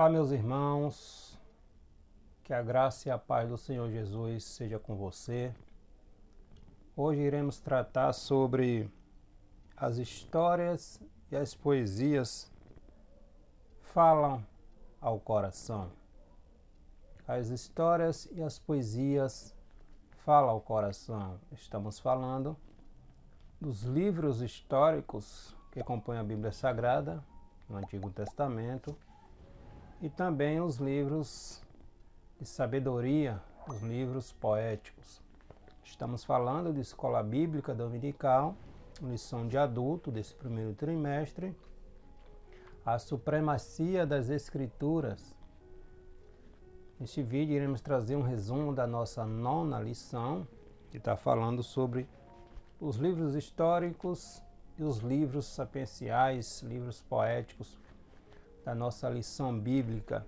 Olá, meus irmãos, que a graça e a paz do Senhor Jesus seja com você. Hoje iremos tratar sobre as histórias e as poesias falam ao coração. As histórias e as poesias falam ao coração. Estamos falando dos livros históricos que compõem a Bíblia Sagrada, no Antigo Testamento, e também os livros de sabedoria, os livros poéticos. Estamos falando de escola bíblica dominical, lição de adulto desse primeiro trimestre, a supremacia das escrituras. Neste vídeo iremos trazer um resumo da nossa nona lição, que está falando sobre os livros históricos e os livros sapienciais, livros poéticos da nossa lição bíblica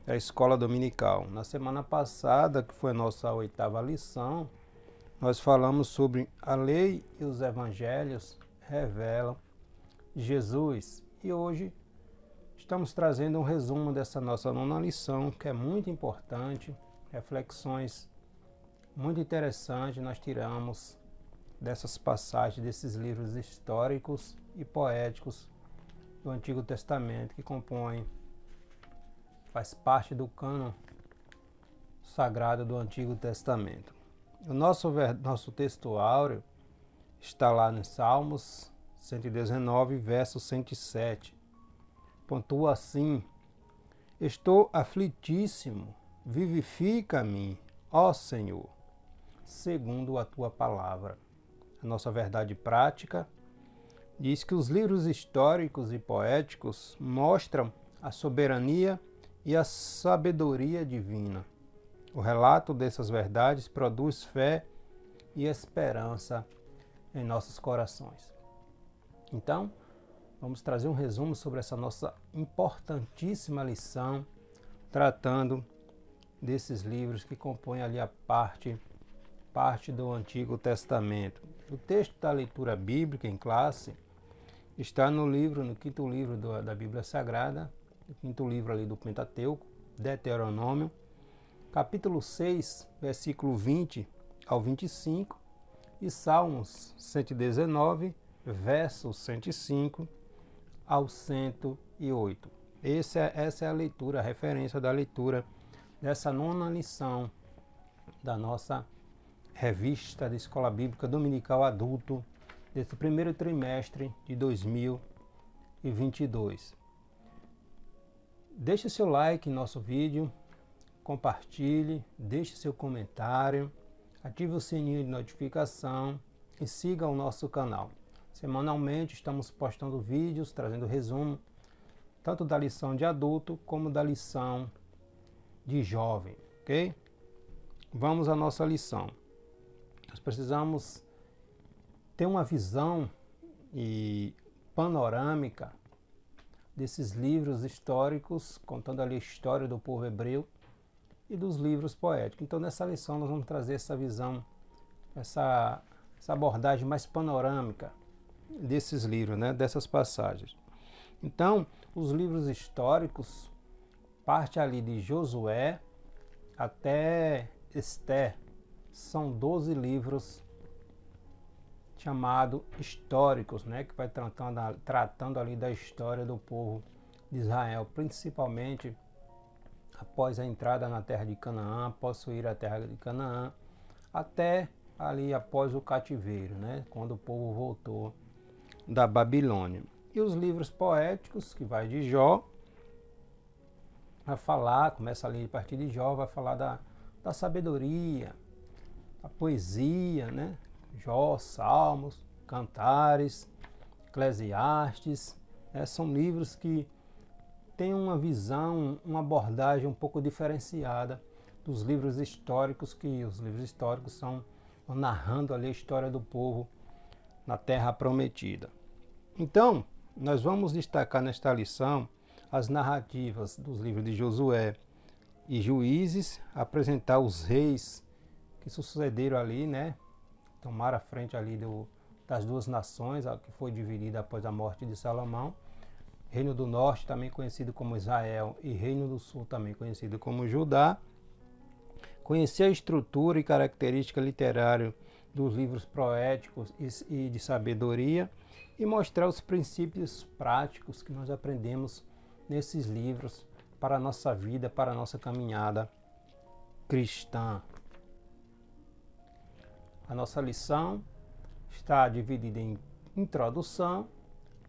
da escola dominical. Na semana passada, que foi a nossa 8ª lição, nós falamos sobre a lei e os evangelhos revelam Jesus. E hoje estamos trazendo um resumo dessa nossa nona lição, que é muito importante, reflexões muito interessantes nós tiramos dessas passagens, desses livros históricos e poéticos do Antigo Testamento, que faz parte do cânon sagrado do Antigo Testamento. O nosso texto áureo está lá nos Salmos 119, verso 107. Pontua assim: estou aflitíssimo, vivifica-me, ó Senhor, segundo a tua palavra. A nossa verdade prática diz que os livros históricos e poéticos mostram a soberania e a sabedoria divina. O relato dessas verdades produz fé e esperança em nossos corações. Então, vamos trazer um resumo sobre essa nossa importantíssima lição, tratando desses livros que compõem ali a parte do Antigo Testamento. O texto da leitura bíblica em classe está no 5º livro da Bíblia Sagrada, o 5º livro ali do Pentateuco, Deuteronômio, capítulo 6, versículo 20 ao 25, e Salmos 119, versos 105 ao 108. Essa é a leitura, a referência da leitura dessa nona lição da nossa revista de Escola Bíblica Dominical Adulto, desse primeiro trimestre de 2022. Deixe seu like em nosso vídeo, compartilhe, deixe seu comentário, ative o sininho de notificação e siga o nosso canal. Semanalmente estamos postando vídeos, trazendo resumo, tanto da lição de adulto como da lição de jovem, ok? Vamos à nossa lição. Nós precisamos ter uma visão panorâmica desses livros históricos, contando ali a história do povo hebreu e dos livros poéticos. Então, nessa lição, nós vamos trazer essa visão, essa abordagem mais panorâmica desses livros, né, dessas passagens. Então, os livros históricos parte ali de Josué até Esther. São 12 livros chamados históricos, né, que vai tratando ali da história do povo de Israel, principalmente após a entrada na terra de Canaã, possuir a terra de Canaã, até ali após o cativeiro, né, quando o povo voltou da Babilônia. E os livros poéticos, que vai de Jó, começa ali a partir de Jó, vai falar da sabedoria, a poesia, né? Jó, Salmos, Cantares, Eclesiastes, são livros que têm uma visão, uma abordagem um pouco diferenciada dos livros históricos, que os livros históricos são narrando ali a história do povo na Terra Prometida. Então, nós vamos destacar nesta lição as narrativas dos livros de Josué e Juízes, apresentar os reis que sucederam ali, né? Tomaram a frente ali das duas nações, que foi dividida após a morte de Salomão. Reino do Norte, também conhecido como Israel, e Reino do Sul, também conhecido como Judá. Conhecer a estrutura e característica literária dos livros poéticos e de sabedoria, e mostrar os princípios práticos que nós aprendemos nesses livros para a nossa vida, para a nossa caminhada cristã. A nossa lição está dividida em introdução,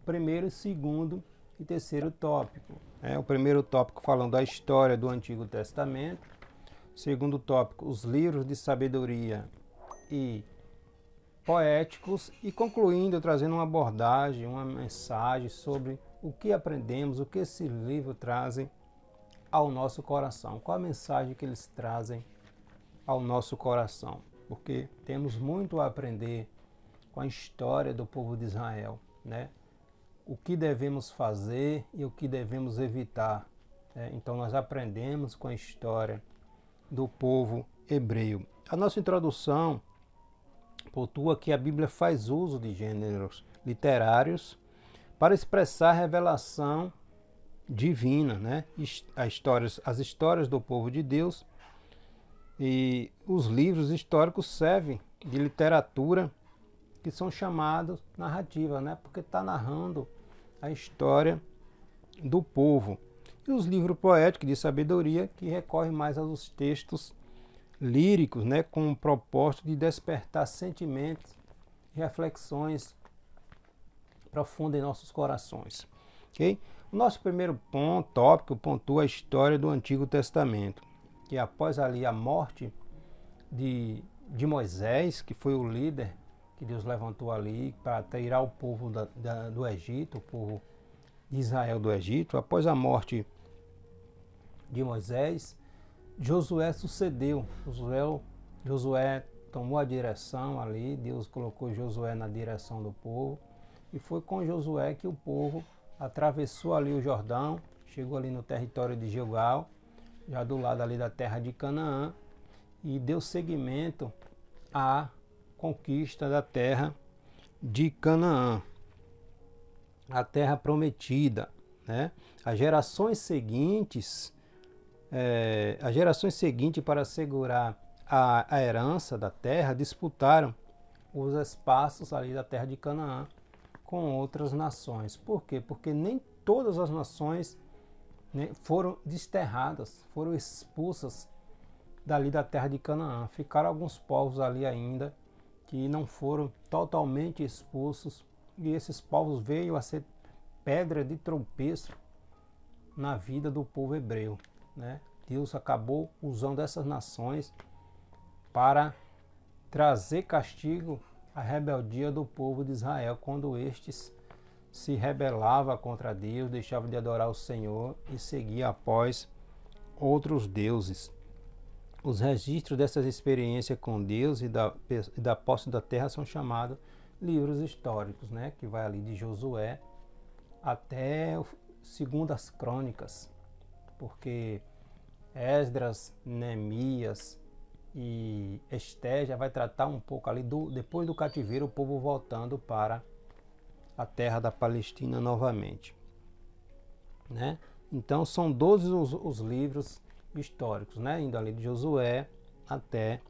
primeiro, segundo e terceiro tópico. O primeiro tópico falando da história do Antigo Testamento. Segundo tópico, os livros de sabedoria e poéticos. E concluindo, trazendo uma abordagem, uma mensagem sobre o que aprendemos, o que esses livros trazem ao nosso coração. Qual a mensagem que eles trazem ao nosso coração? Porque temos muito a aprender com a história do povo de Israel, né? O que devemos fazer e o que devemos evitar. Então nós aprendemos com a história do povo hebreu. A nossa introdução pontua que a Bíblia faz uso de gêneros literários para expressar a revelação divina, né? As histórias do povo de Deus, e os livros históricos servem de literatura, que são chamados narrativa, né? Porque está narrando a história do povo. E os livros poéticos de sabedoria, que recorrem mais aos textos líricos, né? Com o propósito de despertar sentimentos e reflexões profundas em nossos corações. Okay? O nosso primeiro tópico pontua a história do Antigo Testamento, que após ali a morte de Moisés, que foi o líder que Deus levantou ali para tirar o povo do Egito, o povo de Israel do Egito. Após a morte de Moisés, Josué sucedeu. Josué tomou a direção ali, Deus colocou Josué na direção do povo, e foi com Josué que o povo atravessou ali o Jordão, chegou ali no território de Gilgal, já do lado ali da terra de Canaã, e deu seguimento à conquista da terra de Canaã, a terra prometida, né? As gerações seguintes para assegurar a herança da terra, disputaram os espaços ali da terra de Canaã com outras nações. Por quê? Porque nem todas as nações, né, foram desterradas, foram expulsas dali da terra de Canaã. Ficaram alguns povos ali ainda que não foram totalmente expulsos, e esses povos veio a ser pedra de tropeço na vida do povo hebreu, né? Deus acabou usando essas nações para trazer castigo à rebeldia do povo de Israel, quando estes se rebelava contra Deus, deixava de adorar o Senhor e seguia após outros deuses. Os registros dessas experiências com Deus e da posse da terra são chamados livros históricos, né? Que vai ali de Josué até segundo as Crônicas, porque Esdras, Neemias e Esté já vai tratar um pouco ali depois do cativeiro, o povo voltando para a terra da Palestina novamente, né? Então são 12 os livros históricos, né? Indo ali de Josué até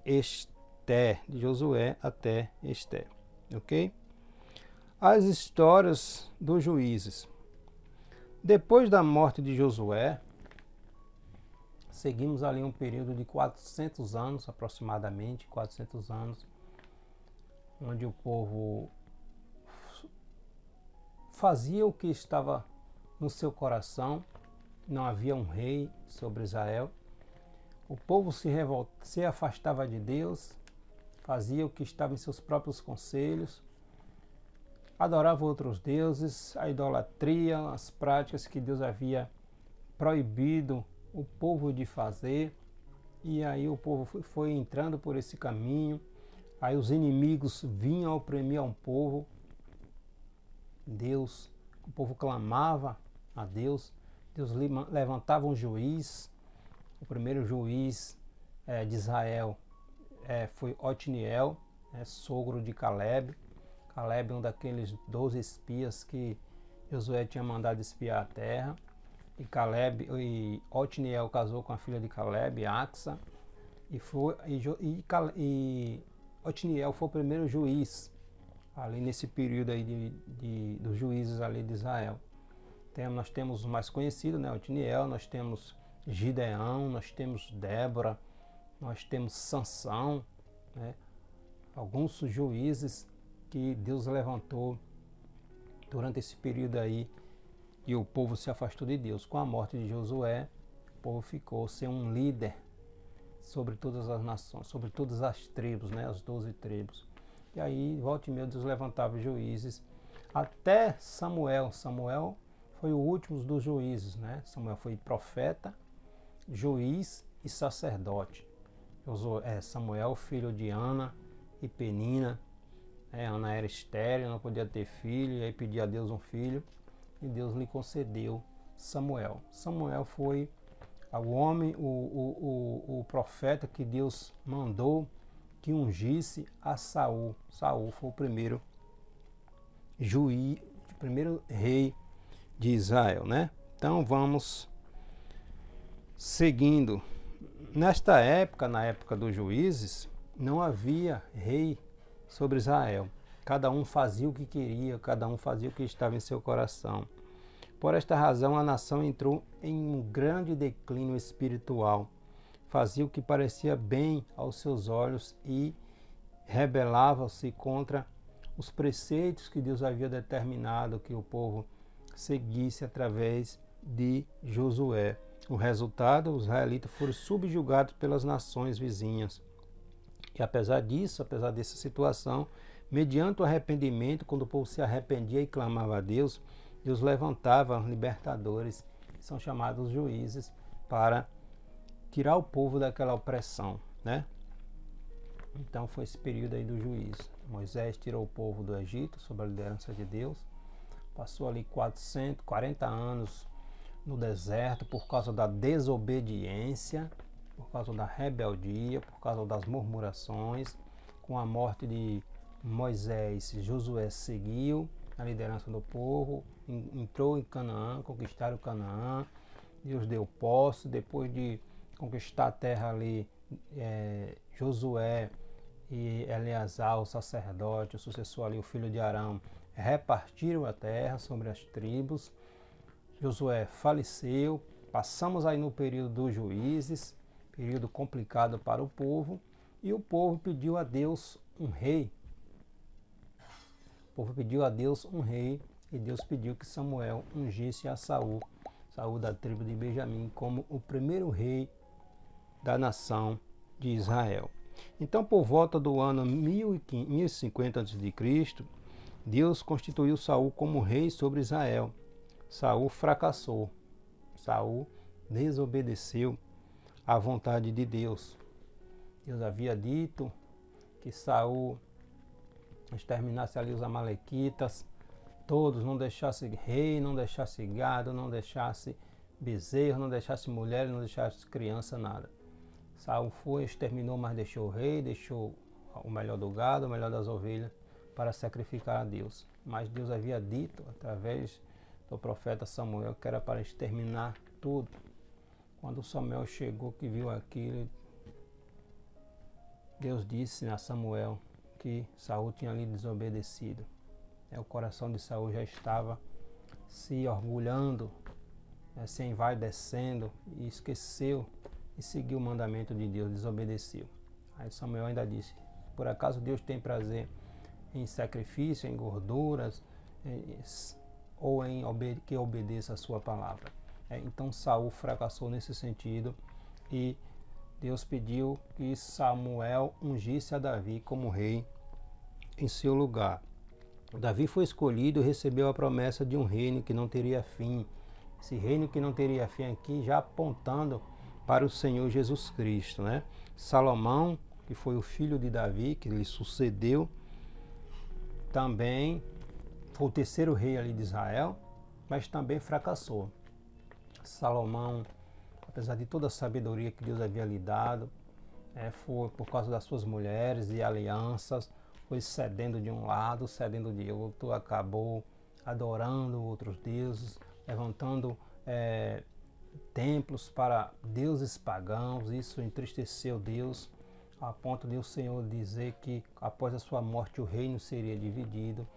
Esté, ok? As histórias dos juízes. Depois da morte de Josué, seguimos ali um período de 400 anos, aproximadamente 400 anos, onde o povo fazia o que estava no seu coração. Não havia um rei sobre Israel. O povo se afastava de Deus, fazia o que estava em seus próprios conselhos, adorava outros deuses, a idolatria, as práticas que Deus havia proibido o povo de fazer. E aí o povo foi entrando por esse caminho. Aí os inimigos vinham oprimir ao povo. O povo clamava a Deus. Deus levantava um juiz. O primeiro juiz de Israel foi Otniel, sogro de Caleb. Caleb é um daqueles 12 espias que Josué tinha mandado espiar a terra, e Otniel casou com a filha de Caleb, Axa, e Otniel foi o primeiro juiz ali nesse período aí dos juízes ali de Israel. Nós temos o mais conhecido, né, Otniel, nós temos Gideão, nós temos Débora, nós temos Sansão, né, alguns juízes que Deus levantou durante esse período aí, e o povo se afastou de Deus. Com a morte de Josué, o povo ficou sem um líder sobre todas as nações, sobre todas as tribos, né, as 12 tribos. E aí, volta e meia, Deus levantava juízes, até Samuel. Samuel foi o último dos juízes, né? Samuel foi profeta, juiz e sacerdote. Samuel, filho de Ana e Penina. Ana era estéril, não podia ter filho, e aí pedia a Deus um filho, e Deus lhe concedeu Samuel. Samuel foi o homem, o profeta que Deus mandou que ungisse a Saul. Saul foi o primeiro juiz, o primeiro rei de Israel, né? Então vamos seguindo. Nesta época, na época dos juízes, não havia rei sobre Israel. Cada um fazia o que queria, cada um fazia o que estava em seu coração. Por esta razão, a nação entrou em um grande declínio espiritual. Fazia o que parecia bem aos seus olhos e rebelava-se contra os preceitos que Deus havia determinado que o povo seguisse através de Josué. O resultado, os israelitas foram subjugados pelas nações vizinhas. E apesar disso, apesar dessa situação, mediante o arrependimento, quando o povo se arrependia e clamava a Deus, Deus levantava libertadores, que são chamados juízes, para tirar o povo daquela opressão, né? Então foi esse período aí do juízo. Moisés tirou o povo do Egito sob a liderança de Deus. Passou ali 440 anos no deserto por causa da desobediência, por causa da rebeldia, por causa das murmurações. Com a morte de Moisés, Josué seguiu a liderança do povo, entrou em Canaã, conquistaram Canaã. Deus deu posse. Depois de conquistar a terra ali, Josué e Eleazar, o sacerdote, o sucessor ali, o filho de Arão, repartiram a terra sobre as tribos. Josué faleceu. Passamos aí no período dos juízes, período complicado para o povo, e o povo pediu a Deus um rei. O povo pediu a Deus um rei, e Deus pediu que Samuel ungisse a Saul, Saul da tribo de Benjamim, como o primeiro rei da nação de Israel. Então, por volta do ano 1050 a.C., Deus constituiu Saul como rei sobre Israel. Saul fracassou. Saul desobedeceu à vontade de Deus. Deus havia dito que Saul exterminasse ali os amalequitas, todos, não deixasse rei, não deixasse gado, não deixasse bezerro, não deixasse mulher, não deixasse criança, nada. Saul foi, exterminou, mas deixou o rei, deixou o melhor do gado, o melhor das ovelhas, para sacrificar a Deus. Mas Deus havia dito, através do profeta Samuel, que era para exterminar tudo. Quando Samuel chegou, que viu aquilo, Deus disse a Samuel que Saul tinha lhe desobedecido. O coração de Saul já estava se orgulhando, se envaidecendo, e esqueceu e seguiu o mandamento de Deus, desobedeceu. Aí Samuel ainda disse: por acaso Deus tem prazer em sacrifício, em gorduras, ou em que obedeça a sua palavra? Então Saul fracassou nesse sentido, e Deus pediu que Samuel ungisse a Davi como rei em seu lugar. Davi foi escolhido e recebeu a promessa de um reino que não teria fim. Esse reino que não teria fim aqui, já apontando para o Senhor Jesus Cristo, né? Salomão, que foi o filho de Davi, que lhe sucedeu, também foi o terceiro rei ali de Israel, mas também fracassou. Salomão, apesar de toda a sabedoria que Deus havia lhe dado, foi por causa das suas mulheres e alianças, foi cedendo de um lado, cedendo de outro, acabou adorando outros deuses, levantando templos para deuses pagãos. Isso entristeceu Deus, a ponto de o Senhor dizer que após a sua morte o reino seria dividido,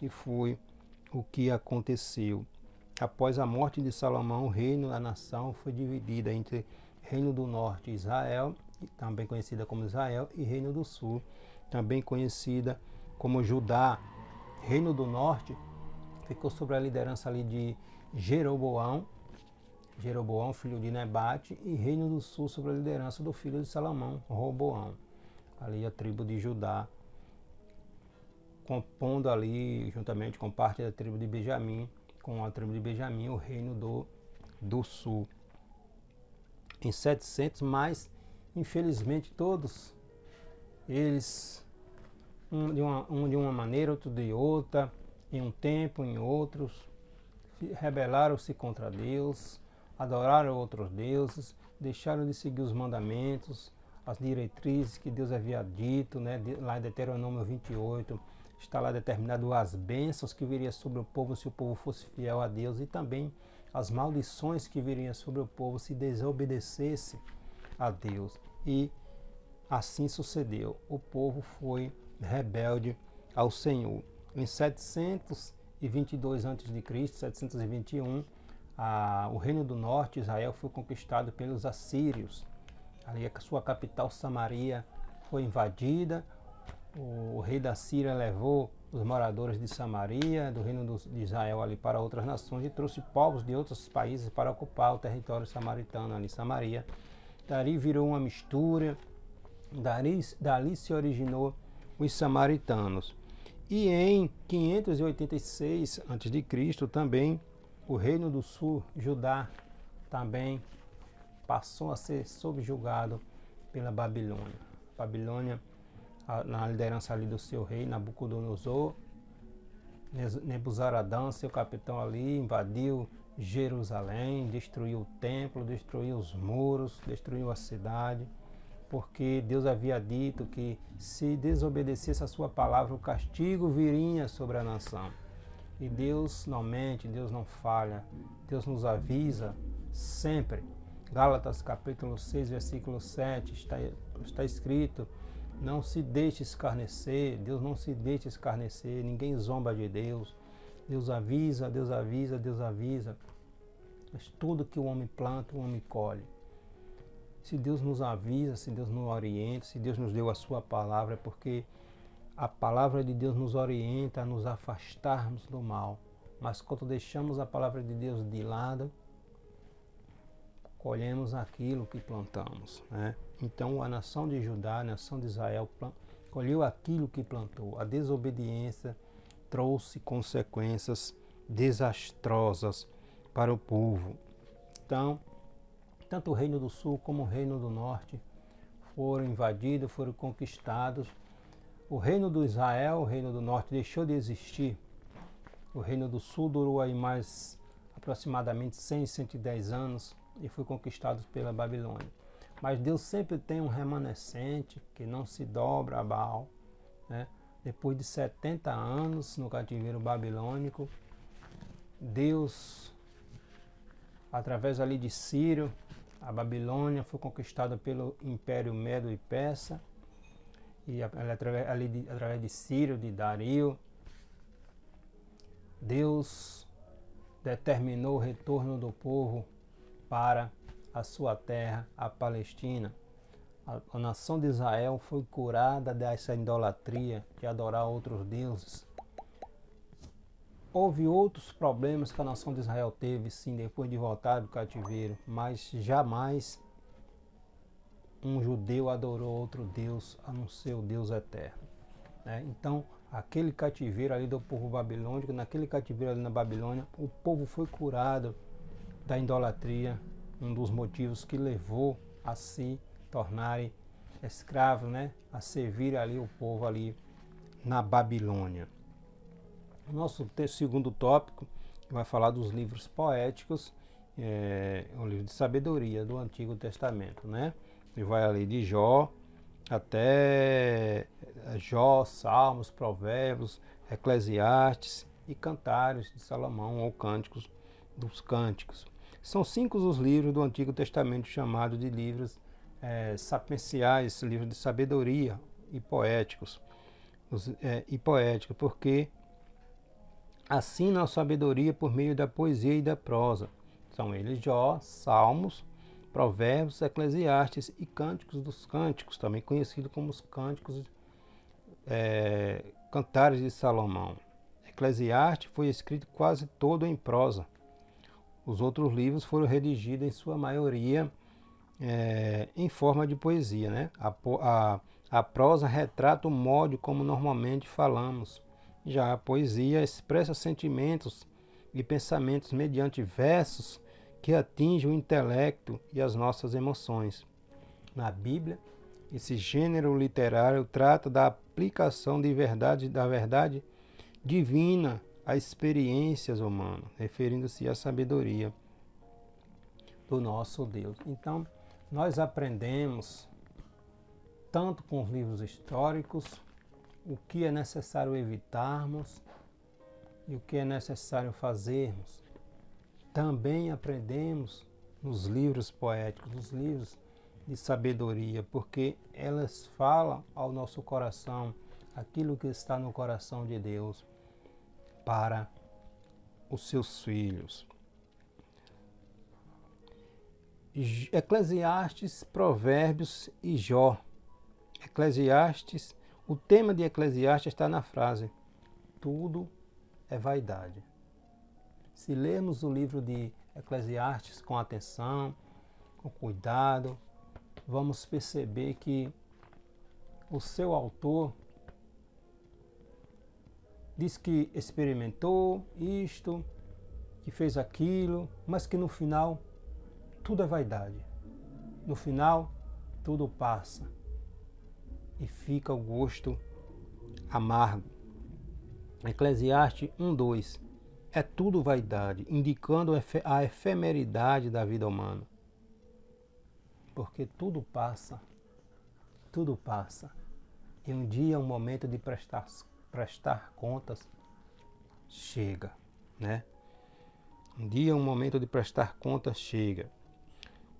e foi o que aconteceu. Após a morte de Salomão, o reino da nação foi dividido entre Reino do Norte, Israel, também conhecida como Israel, e Reino do Sul, também conhecida como Judá. Reino do Norte ficou sob a liderança ali de Jeroboão, filho de Nebate, e Reino do Sul sob a liderança do filho de Salomão, Roboão. Ali a tribo de Judá, compondo ali, juntamente com parte da tribo de Benjamim, com a tribo de Benjamim, o Reino do Sul. Em 700, mas infelizmente todos eles, um de uma maneira, outro de outra, em um tempo, em outros, rebelaram-se contra Deus, adoraram outros deuses, deixaram de seguir os mandamentos, as diretrizes que Deus havia dito, né? Lá em Deuteronômio 28, está lá determinado as bênçãos que viriam sobre o povo se o povo fosse fiel a Deus, e também as maldições que viriam sobre o povo se desobedecesse a Deus. E assim sucedeu. O povo foi rebelde ao Senhor. Em 722 a.C., 721, o Reino do Norte, Israel, foi conquistado pelos assírios. Ali a sua capital, Samaria, foi invadida. O rei da Síria levou os moradores de Samaria, do reino de Israel, ali para outras nações, e trouxe povos de outros países para ocupar o território samaritano, ali Samaria. Dali virou uma mistura, dali se originou os samaritanos. E em 586 a.C., também o Reino do Sul, Judá, também passou a ser subjugado pela Babilônia. Babilônia, na liderança ali do seu rei Nabucodonosor, Nebuzaradã, seu capitão ali, invadiu Jerusalém, destruiu o templo, destruiu os muros, destruiu a cidade, porque Deus havia dito que se desobedecesse a sua palavra, o castigo viria sobre a nação. E Deus não mente, Deus não falha, Deus nos avisa sempre. Gálatas capítulo 6, versículo 7, está escrito: não se deixe escarnecer, Deus não se deixa escarnecer, ninguém zomba de Deus. Deus avisa, Deus avisa, Deus avisa. Mas tudo que o homem planta, o homem colhe. Se Deus nos avisa, se Deus nos orienta, se Deus nos deu a sua palavra, é porque a palavra de Deus nos orienta a nos afastarmos do mal. Mas quando deixamos a palavra de Deus de lado, colhemos aquilo que plantamos, né? Então a nação de Judá, a nação de Israel, colheu aquilo que plantou. A desobediência trouxe consequências desastrosas para o povo. Então, tanto o Reino do Sul como o Reino do Norte foram invadidos, foram conquistados. O Reino do Israel, o Reino do Norte, deixou de existir. O Reino do Sul durou aí mais aproximadamente 100, 110 anos e foi conquistado pela Babilônia. Mas Deus sempre tem um remanescente que não se dobra a Baal, né? Depois de 70 anos no cativeiro babilônico, Deus, através ali de Ciro, a Babilônia foi conquistada pelo Império Medo e Persa, e através de Ciro, de Dario, Deus determinou o retorno do povo para a sua terra, a Palestina. A nação de Israel foi curada dessa idolatria de adorar outros deuses. Houve outros problemas que a nação de Israel teve, sim, depois de voltar do cativeiro, mas jamais um judeu adorou outro Deus a não ser o Deus eterno, né? Então, aquele cativeiro ali do povo babilônico, naquele cativeiro ali na Babilônia, o povo foi curado da idolatria, um dos motivos que levou a se tornarem escravos, né? A servir ali o povo ali na Babilônia. O nosso segundo tópico vai falar dos livros poéticos, o livro de sabedoria do Antigo Testamento, né? E vai ali de Jó até Jó, Salmos, Provérbios, Eclesiastes e Cantares de Salomão, ou Cânticos dos Cânticos. São 5 os livros do Antigo Testamento chamados de livros sapienciais, livros de sabedoria e poéticos, porque assinam a sabedoria por meio da poesia e da prosa. São eles Jó, Salmos, Provérbios, Eclesiastes e Cânticos dos Cânticos, também conhecido como os Cânticos Cantares de Salomão. Eclesiastes foi escrito quase todo em prosa. Os outros livros foram redigidos em sua maioria em forma de poesia, né? A prosa retrata o modo como normalmente falamos. Já a poesia expressa sentimentos e pensamentos mediante versos que atingem o intelecto e as nossas emoções. Na Bíblia, esse gênero literário trata da aplicação da verdade divina a experiências humanas, referindo-se à sabedoria do nosso Deus. Então, nós aprendemos, tanto com os livros históricos, o que é necessário evitarmos e o que é necessário fazermos. Também aprendemos nos livros poéticos, nos livros de sabedoria, porque elas falam ao nosso coração aquilo que está no coração de Deus para os seus filhos. Eclesiastes, Provérbios e Jó. Eclesiastes, o tema de Eclesiastes está na frase: tudo é vaidade. Se lermos o livro de Eclesiastes com atenção, com cuidado, vamos perceber que o seu autor diz que experimentou isto, que fez aquilo, mas que no final tudo é vaidade. No final tudo passa e fica o gosto amargo. Eclesiastes 1:2 é tudo vaidade, indicando a efemeridade da vida humana. Porque tudo passa. E um dia, um momento de prestar contas chega, né? Um dia, um momento de prestar contas chega.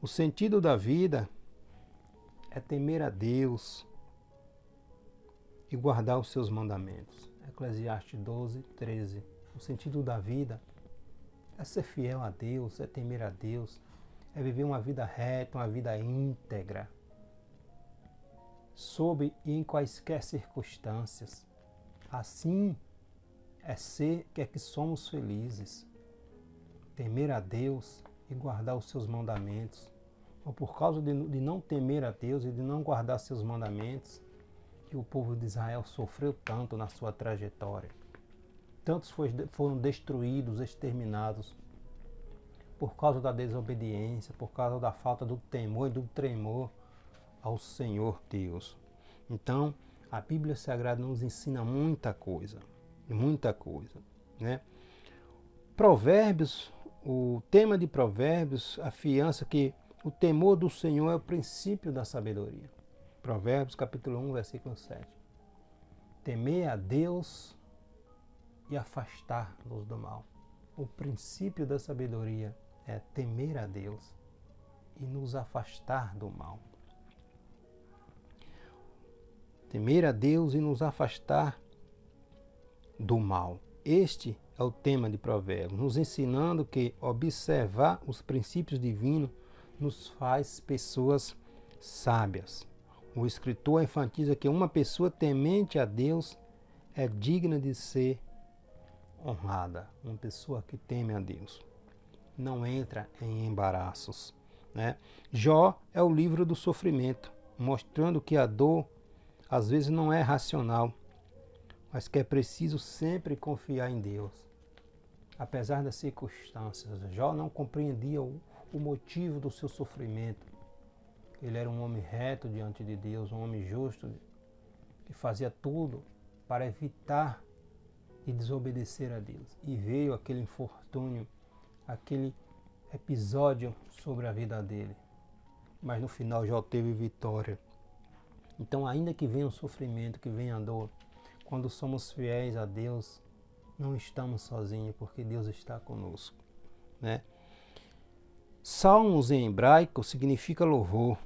O sentido da vida é temer a Deus e guardar os seus mandamentos. Eclesiastes 12:13. O sentido da vida é ser fiel a Deus, é temer a Deus, é viver uma vida reta, uma vida íntegra, sob e em quaisquer circunstâncias. Assim é que somos felizes. Temer a Deus e guardar os seus mandamentos. Ou por causa de não temer a Deus e de não guardar seus mandamentos, que o povo de Israel sofreu tanto na sua trajetória. Tantos foram destruídos, exterminados, por causa da desobediência, por causa da falta do temor e do tremor ao Senhor Deus. Então, a Bíblia Sagrada nos ensina muita coisa, né? Provérbios, o tema de Provérbios afiança que o temor do Senhor é o princípio da sabedoria. Provérbios capítulo 1, versículo 7. Temer a Deus e afastar-nos do mal. O princípio da sabedoria é temer a Deus e nos afastar do mal. Temer a Deus e nos afastar do mal. Este é o tema de Provérbios, nos ensinando que observar os princípios divinos nos faz pessoas sábias. O escritor enfatiza que uma pessoa temente a Deus é digna de ser honrada. Uma pessoa que teme a Deus não entra em embaraços, né? Jó é o livro do sofrimento, mostrando que a dor às vezes não é racional, mas que é preciso sempre confiar em Deus. Apesar das circunstâncias, Jó não compreendia o motivo do seu sofrimento. Ele era um homem reto diante de Deus, um homem justo, que fazia tudo para evitar e desobedecer a Deus. E veio aquele infortúnio, aquele episódio sobre a vida dele. Mas no final Jó teve vitória. Então, ainda que venha o sofrimento, que venha a dor, quando somos fiéis a Deus, não estamos sozinhos, porque Deus está conosco, né? Salmos em hebraico significa louvor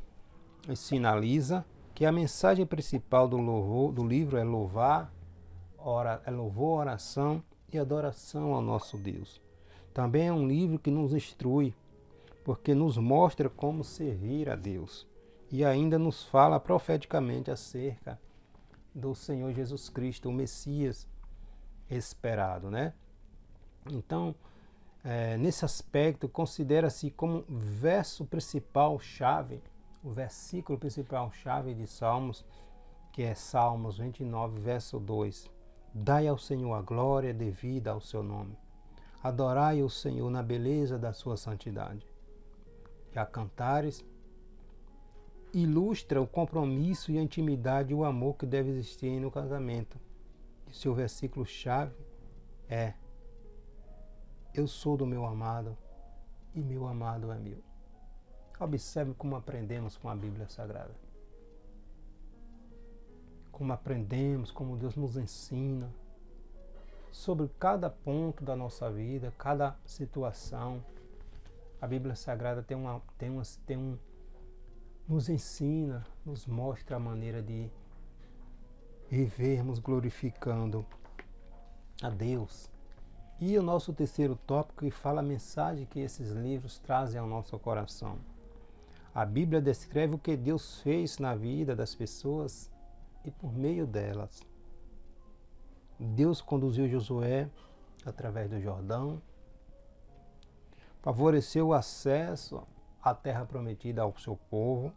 e sinaliza que a mensagem principal do livro é louvor, oração e adoração ao nosso Deus. Também é um livro que nos instrui, porque nos mostra como servir a Deus e ainda nos fala profeticamente acerca do Senhor Jesus Cristo, o Messias esperado, né? Então, nesse aspecto, considera-se como verso principal chave, o versículo principal chave de Salmos, que é Salmos 29, verso 2. Dai ao Senhor a glória devida ao seu nome. Adorai o Senhor na beleza da sua santidade. E a cantares, ilustra o compromisso e a intimidade e o amor que deve existir no casamento. E seu versículo chave é: eu sou do meu amado e meu amado é meu. Observe como aprendemos com a Bíblia Sagrada. Como aprendemos, como Deus nos ensina sobre cada ponto da nossa vida, cada situação. A Bíblia Sagrada nos ensina, nos mostra a maneira de vivermos glorificando a Deus. E o nosso terceiro tópico fala a mensagem que esses livros trazem ao nosso coração. A Bíblia descreve o que Deus fez na vida das pessoas e por meio delas. Deus conduziu Josué através do Jordão, favoreceu o acesso à terra prometida ao seu povo,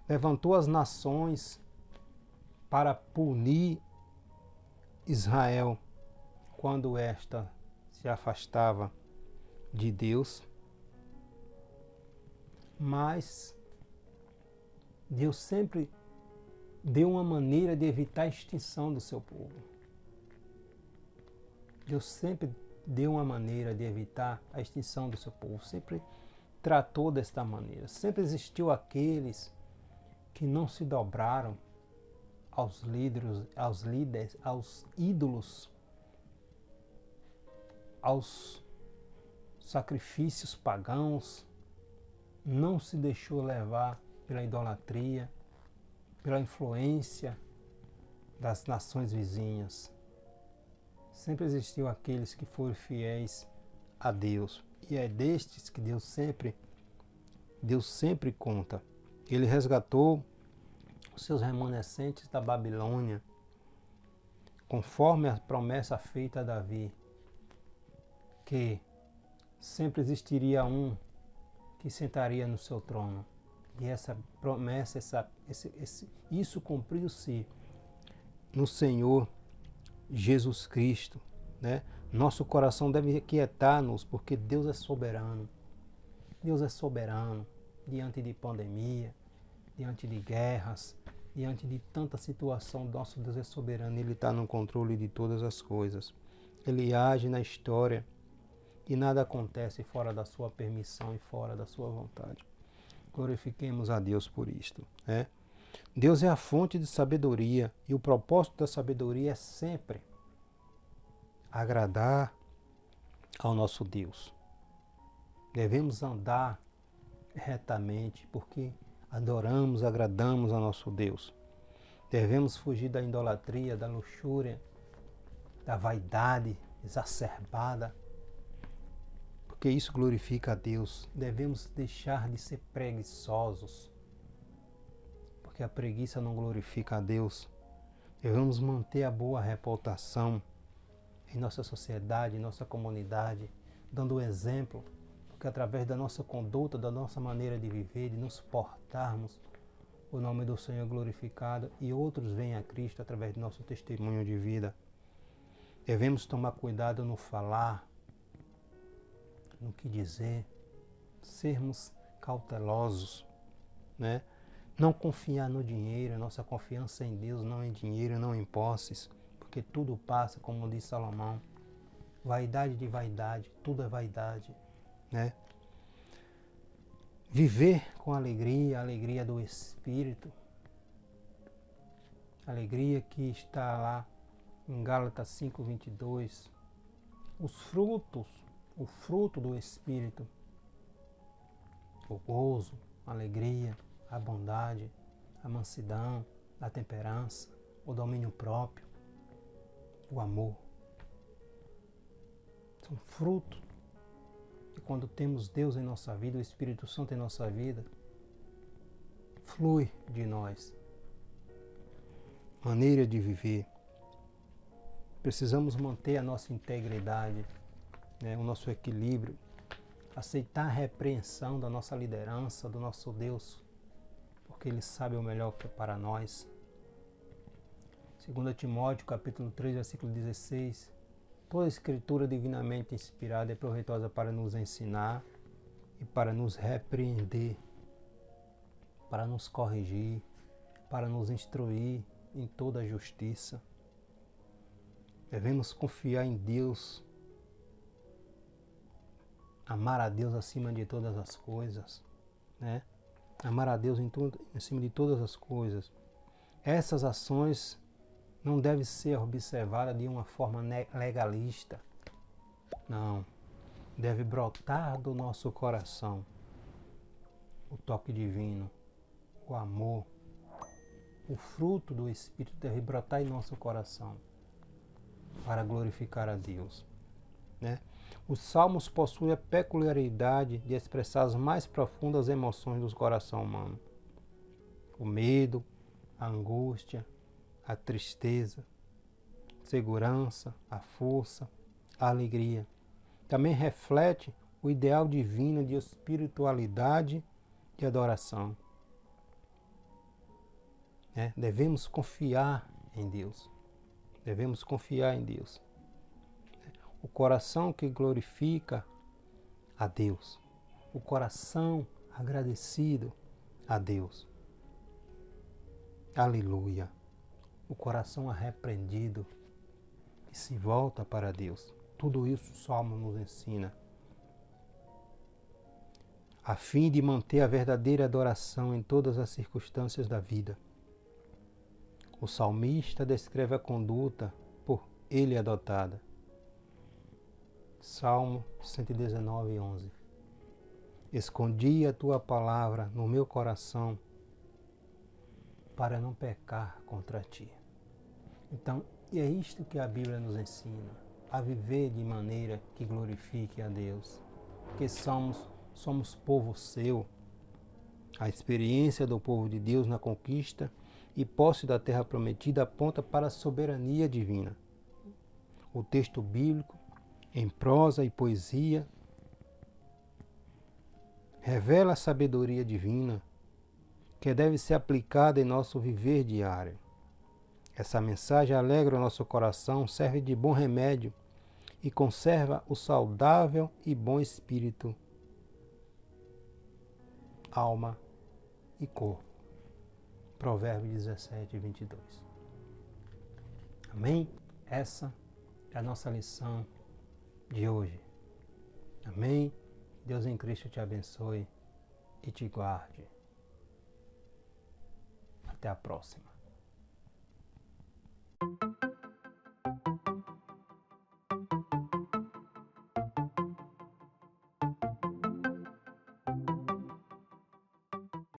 levantou as nações para punir Israel quando esta se afastava de Deus, mas Deus sempre deu uma maneira de evitar a extinção do seu povo. Deus sempre deu uma maneira de evitar a extinção do seu povo, sempre tratou desta maneira. Sempre existiu aqueles que não se dobraram aos líderes, aos ídolos, aos sacrifícios pagãos, não se deixou levar pela idolatria, pela influência das nações vizinhas. Sempre existiu aqueles que foram fiéis a Deus, e é destes que Deus sempre conta. Ele resgatou os seus remanescentes da Babilônia, conforme a promessa feita a Davi, que sempre existiria um que sentaria no seu trono. E essa promessa, isso cumpriu-se no Senhor Jesus Cristo, né? Nosso coração deve aquietar-nos, porque Deus é soberano. Deus é soberano diante de pandemia, diante de guerras, diante de tanta situação. Nosso Deus é soberano, Ele está no controle de todas as coisas. Ele age na história e nada acontece fora da sua permissão e fora da sua vontade. Glorifiquemos a Deus por isto, né? Deus é a fonte de sabedoria e o propósito da sabedoria é sempre agradar ao nosso Deus. Devemos andar retamente porque adoramos, agradamos ao nosso Deus. Devemos fugir da idolatria, da luxúria, da vaidade exacerbada, porque isso glorifica a Deus. Devemos deixar de ser preguiçosos, porque a preguiça não glorifica a Deus. Devemos manter a boa reputação em nossa sociedade, em nossa comunidade, dando o exemplo, porque através da nossa conduta, da nossa maneira de viver, de nos portarmos, o nome do Senhor é glorificado e outros vêm a Cristo através do nosso testemunho de vida. Devemos tomar cuidado no falar, no que dizer, sermos cautelosos, né? Não confiar no dinheiro, a nossa confiança em Deus, não em dinheiro, não em posses, porque tudo passa, como diz Salomão. Vaidade de vaidade, tudo é vaidade, né? Viver com alegria, a alegria do Espírito, alegria que está lá em Gálatas 5:22, os frutos, o fruto do Espírito, o gozo, a alegria, a bondade, a mansidão, a temperança, o domínio próprio, o amor. São frutos. E quando temos Deus em nossa vida, o Espírito Santo em nossa vida, flui de nós. Maneira de viver. Precisamos manter a nossa integridade, o nosso equilíbrio, aceitar a repreensão da nossa liderança, do nosso Deus, porque Ele sabe o melhor que é para nós. 2 Timóteo, capítulo 3, versículo 16. Toda escritura divinamente inspirada é proveitosa para nos ensinar e para nos repreender, para nos corrigir, para nos instruir em toda a justiça. Devemos confiar em Deus, amar a Deus acima de todas as coisas, Amar a Deus acima de todas as coisas. Essas ações não devem ser observadas de uma forma legalista. Não. Deve brotar do nosso coração o toque divino, o amor, o fruto do Espírito deve brotar em nosso coração para glorificar a Deus. Os salmos possuem a peculiaridade de expressar as mais profundas emoções do coração humano. O medo, a angústia, a tristeza, a segurança, a força, a alegria. Também reflete o ideal divino de espiritualidade e adoração. Devemos confiar em Deus. Devemos confiar em Deus. O coração que glorifica a Deus. O coração agradecido a Deus. Aleluia. O coração arrependido que se volta para Deus. Tudo isso o Salmo nos ensina. A fim de manter a verdadeira adoração em todas as circunstâncias da vida. O salmista descreve a conduta por ele adotada. Salmo 119:11. Escondi a tua palavra no meu coração para não pecar contra ti. Então, é isto que a Bíblia nos ensina, a viver de maneira que glorifique a Deus, porque somos povo seu. A experiência do povo de Deus na conquista e posse da terra prometida aponta para a soberania divina. O texto bíblico, em prosa e poesia, revela a sabedoria divina que deve ser aplicada em nosso viver diário. Essa mensagem alegra o nosso coração, serve de bom remédio e conserva o saudável e bom espírito, alma e corpo. Provérbios 17:22. Amém? Essa é a nossa lição de hoje. Amém? Deus em Cristo te abençoe e te guarde. Até a próxima.